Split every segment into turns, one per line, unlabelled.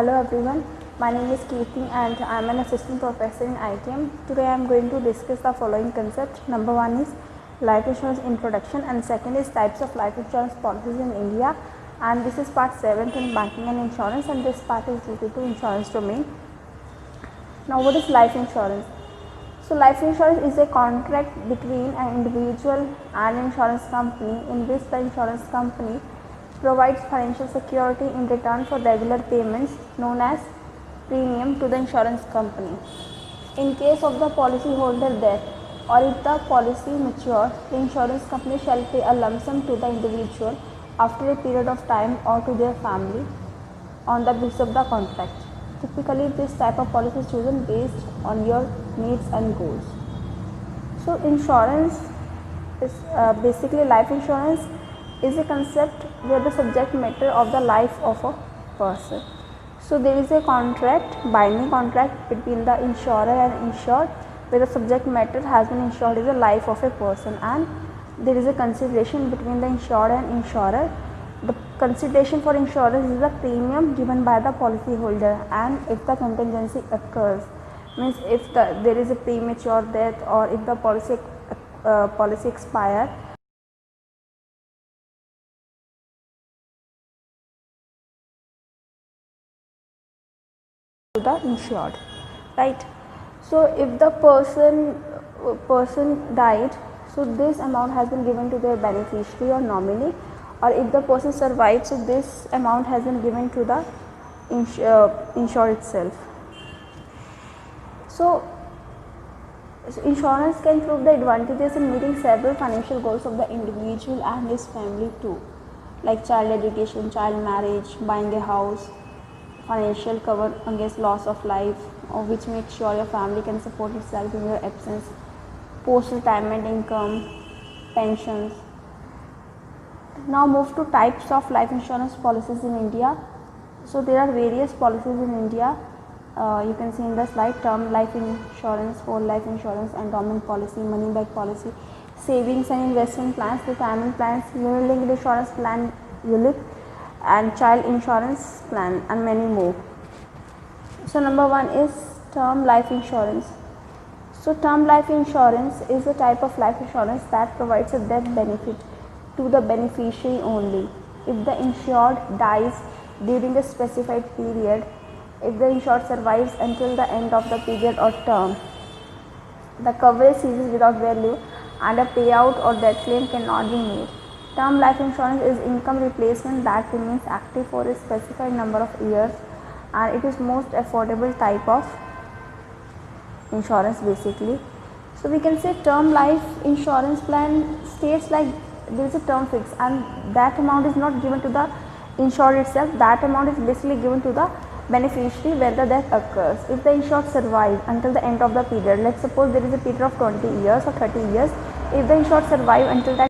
Hello everyone, my name is Kirti and I am an assistant professor in ITM. Today I am going to discuss the following concepts. Number one is life insurance introduction and second is types of life insurance policies in India, and this is part 7th in banking and insurance, and this part is related to insurance domain. Now what is life insurance? So life insurance is a contract between an individual and an insurance company in which the insurance company provides financial security in return for regular payments known as premium to the insurance company. In case of the policyholder death or if the policy matures, the insurance company shall pay a lump sum to the individual after a period of time or to their family on the basis of the contract. Typically, this type of policy is chosen based on your needs and goals. So, insurance is basically life insurance is a concept where the subject matter of the life of a person. So, there is a contract, binding contract between the insurer and insured, where the subject matter has been insured is the life of a person, and there is a consideration between the insured and insurer. The consideration for insurance is the premium given by the policyholder, and if the contingency occurs, means if there is a premature death or if the policy expire, to the insured, right? So if the person died, so this amount has been given to their beneficiary or nominee, or if the person survives, so this amount has been given to the insured itself. So insurance can prove the advantages in meeting several financial goals of the individual and his family too, like child education, child marriage, buying a house, financial cover against loss of life, or which makes sure your family can support itself in your absence, post-retirement income, pensions. Now move to types of life insurance policies in India. So there are various policies in India. You can see in the slide: term life insurance, whole life insurance, endowment policy, money back policy, savings and investment plans, retirement plans, unit linked insurance plan, ULIP, and child insurance plan, and many more. So number one is term life insurance. So term life insurance is a type of life insurance that provides a death benefit to the beneficiary only if the insured dies during a specified period. If the insured survives until the end of the period or term, the coverage ceases without value and a payout or death claim cannot be made. Term life insurance is income replacement that remains active for a specified number of years, and it is most affordable type of insurance basically. So we can say term life insurance plan states like there is a term fix, and that amount is not given to the insured itself. That amount is basically given to the beneficiary when the death occurs. If the insured survives until the end of the period, let's suppose there is a period of 20 years or 30 years, if the insured survive until that,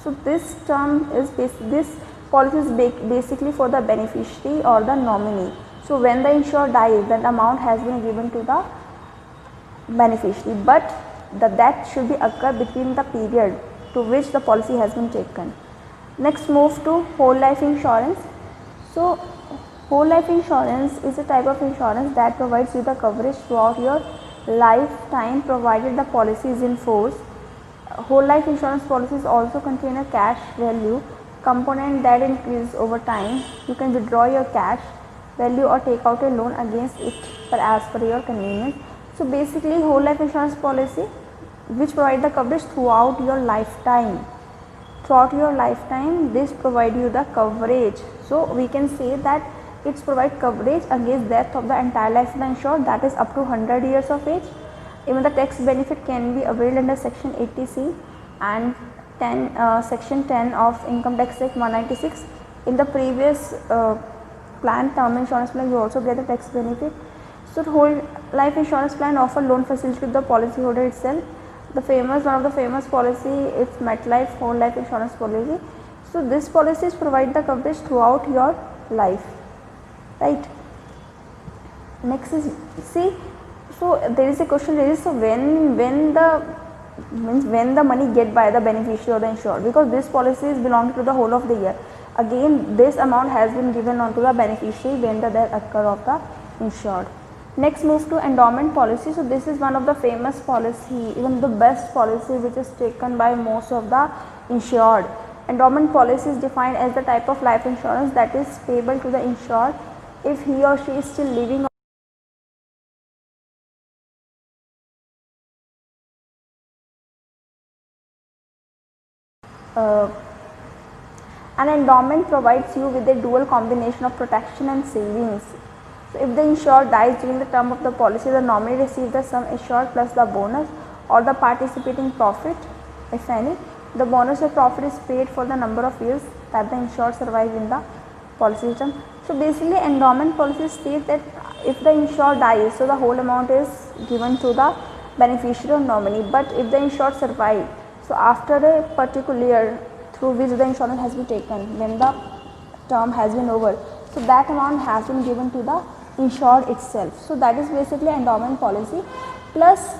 so this term is this policy is basically for the beneficiary or the nominee. So when the insured dies, that amount has been given to the beneficiary, but the death should be occur between the period to which the policy has been taken. Next, move to whole life insurance. So whole life insurance is a type of insurance that provides you the coverage throughout your lifetime provided the policy is in force. Whole life insurance policies also contain a cash value component that increases over time. You can withdraw your cash value or take out a loan against it as per your convenience. So basically whole life insurance policy which provide the coverage throughout your lifetime. Throughout your lifetime, this provide you the coverage. So we can say that it's provide coverage against death of the entire life of the insured, that is up to 100 years of age. Even the tax benefit can be availed under section 80C and section 10 of Income Tax Act 196. In the previous plan, term insurance plan, you also get the tax benefit. So whole life insurance plan offer loan facility to the policyholder itself. One of the famous policy is MetLife whole life insurance policy. So this policies provide the coverage throughout your life, right? Next is, see, so there is a question raised, so when the means when the money get by the beneficiary or the insured, because this policy is belonging to the whole of the year. Again, this amount has been given on to the beneficiary when the death occur of the insured. Next, move to endowment policy. So this is one of the famous policy, even the best policy which is taken by most of the insured. Endowment policy is defined as the type of life insurance that is payable to the insured if he or she is still living. An endowment provides you with a dual combination of protection and savings. So if the insured dies during the term of the policy, the nominee receives the sum assured plus the bonus or the participating profit, if any. The bonus or profit is paid for the number of years that the insured survives in the policy term. So basically, endowment policy states that if the insured dies, so the whole amount is given to the beneficiary or nominee. But if the insured survives, so after a particular year through which the insurance has been taken, when the term has been over, so that amount has been given to the insured itself. So that is basically endowment policy, plus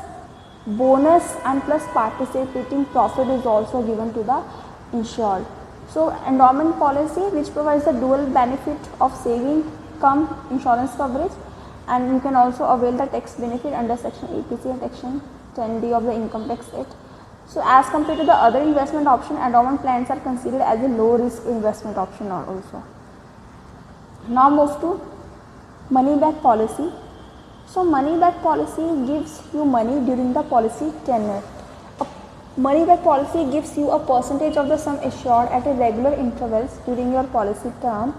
bonus and plus participating profit is also given to the insured. So endowment policy which provides the dual benefit of saving cum insurance coverage, and you can also avail the tax benefit under section 80C and section 10D of the Income Tax Act. So as compared to the other investment option, endowment plans are considered as a low risk investment option also. Now move to money back policy. So money back policy gives you money during the policy tenure. A money back policy gives you a percentage of the sum assured at a regular intervals during your policy term.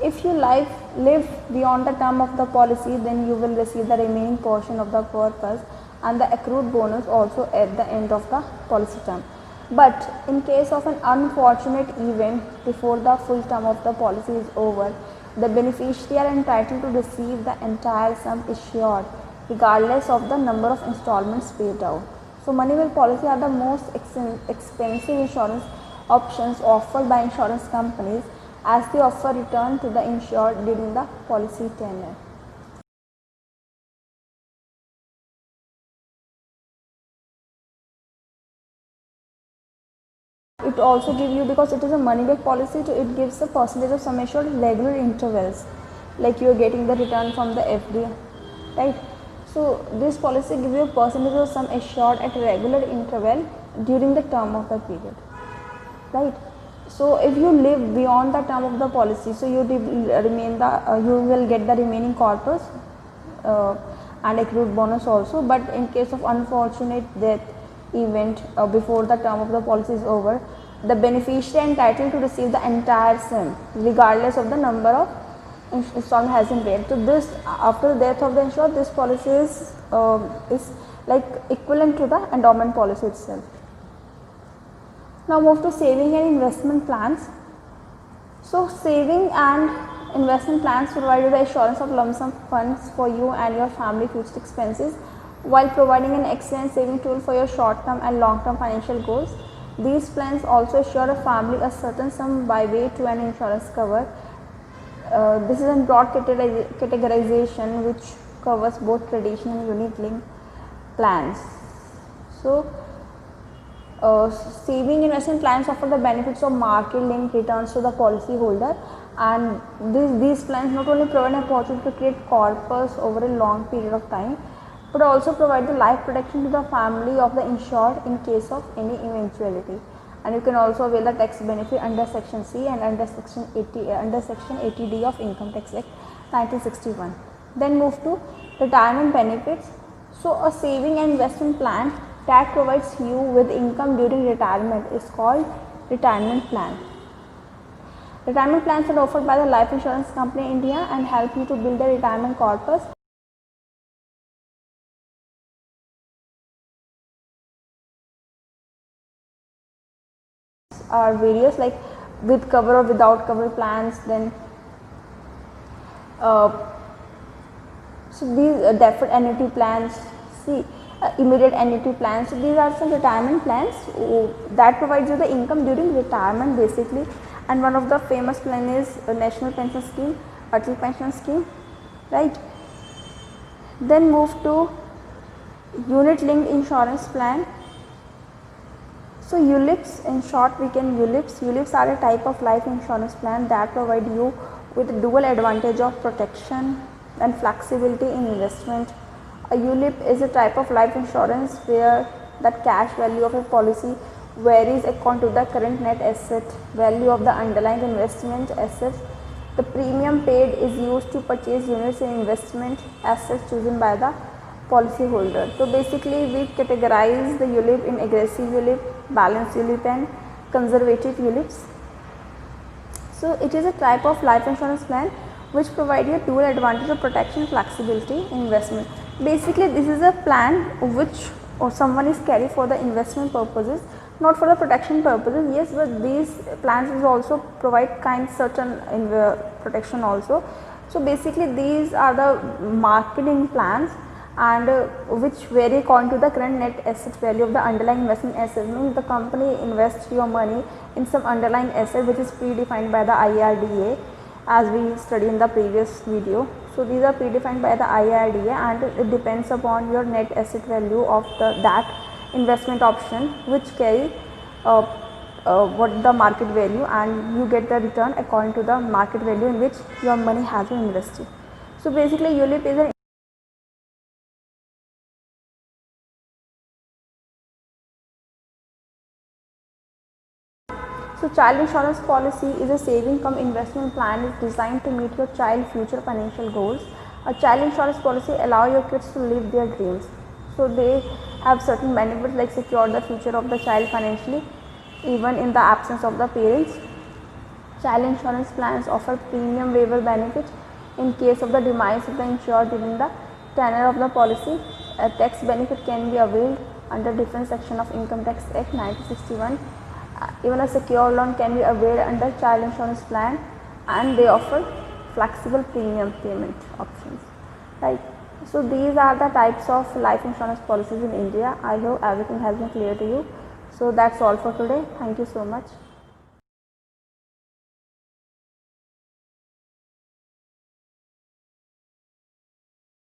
If you live beyond the term of the policy, then you will receive the remaining portion of the purpose and the accrued bonus also at the end of the policy term. But in case of an unfortunate event before the full term of the policy is over, the beneficiary are entitled to receive the entire sum assured regardless of the number of installments paid out. So money back policy are the most expensive insurance options offered by insurance companies, as they offer return to the insured during the policy tenure. It also gives you, because it is a money back policy, it gives a percentage of sum assured at regular intervals, like you are getting the return from the FD, right? So this policy gives you a percentage of sum assured at regular interval during the term of the period, right? So if you live beyond the term of the policy, so you remain you will get the remaining corpus and accrued bonus also. But in case of unfortunate death event before the term of the policy is over, the beneficiary entitled to receive the entire sum regardless of the number of installment has been paid. So this, after the death of the insured, this policy is like equivalent to the endowment policy itself. Now move to saving and investment plans. So saving and investment plans provide the assurance of lump sum funds for you and your family future expenses, while providing an excellent saving tool for your short term and long term financial goals. These plans also assure a family a certain sum by way to an insurance cover. This is a broad categorization which covers both traditional and unit linked plans. So saving investment plans offer the benefits of market linked returns to the policy holder, and these plans not only provide an opportunity to create corpus over a long period of time, but also provide the life protection to the family of the insured in case of any eventuality. And you can also avail the tax benefit under section C and under section 80D of Income Tax Act 1961. Then move to retirement benefits. So a saving and investment plan that provides you with income during retirement is called retirement plan. Retirement plans are offered by the life insurance company in India and help you to build a retirement corpus. Are various, like with cover or without cover plans. Then so these deferred annuity plans, immediate annuity plans. So these are some retirement plans that provides you the income during retirement basically. And one of the famous plan is National Pension Scheme, Atal Pension Scheme, right? Then move to unit linked insurance plan. So ULIPs, in short, ULIPs are a type of life insurance plan that provide you with a dual advantage of protection and flexibility in investment. A ULIP is a type of life insurance where the cash value of a policy varies according to the current net asset value of the underlying investment assets. The premium paid is used to purchase units in investment assets chosen by the policyholder. So basically we categorize the ULIP in aggressive ULIP, balanced ULIP and conservative ULIPs. So it is a type of life insurance plan which provide you dual advantage of protection, flexibility in investment. Basically this is a plan which or someone is carried for the investment purposes, not for the protection purposes. Yes, but these plans is also provide kind certain protection also. So basically these are the marketing plans and which vary according to the current net asset value of the underlying investment asset. Means the company invests your money in some underlying asset which is predefined by the IRDA, as we studied in the previous video. So these are predefined by the IRDA and it depends upon your net asset value of that investment option, which carry what the market value, and you get the return according to the market value in which your money has been invested. So basically ULIP is an So child insurance policy is a saving cum investment plan is designed to meet your child's future financial goals. A child insurance policy allow your kids to live their dreams. So they have certain benefits like secure the future of the child financially even in the absence of the parents. Child insurance plans offer premium waiver benefit in case of the demise of the insured during the tenure of the policy. A tax benefit can be availed under different section of Income Tax Act 1961. Even a secure loan can be availed under child insurance plan, and they offer flexible premium payment options, right? So these are the types of life insurance policies in India. I hope everything has been clear to you. So that's all for today. Thank you so much.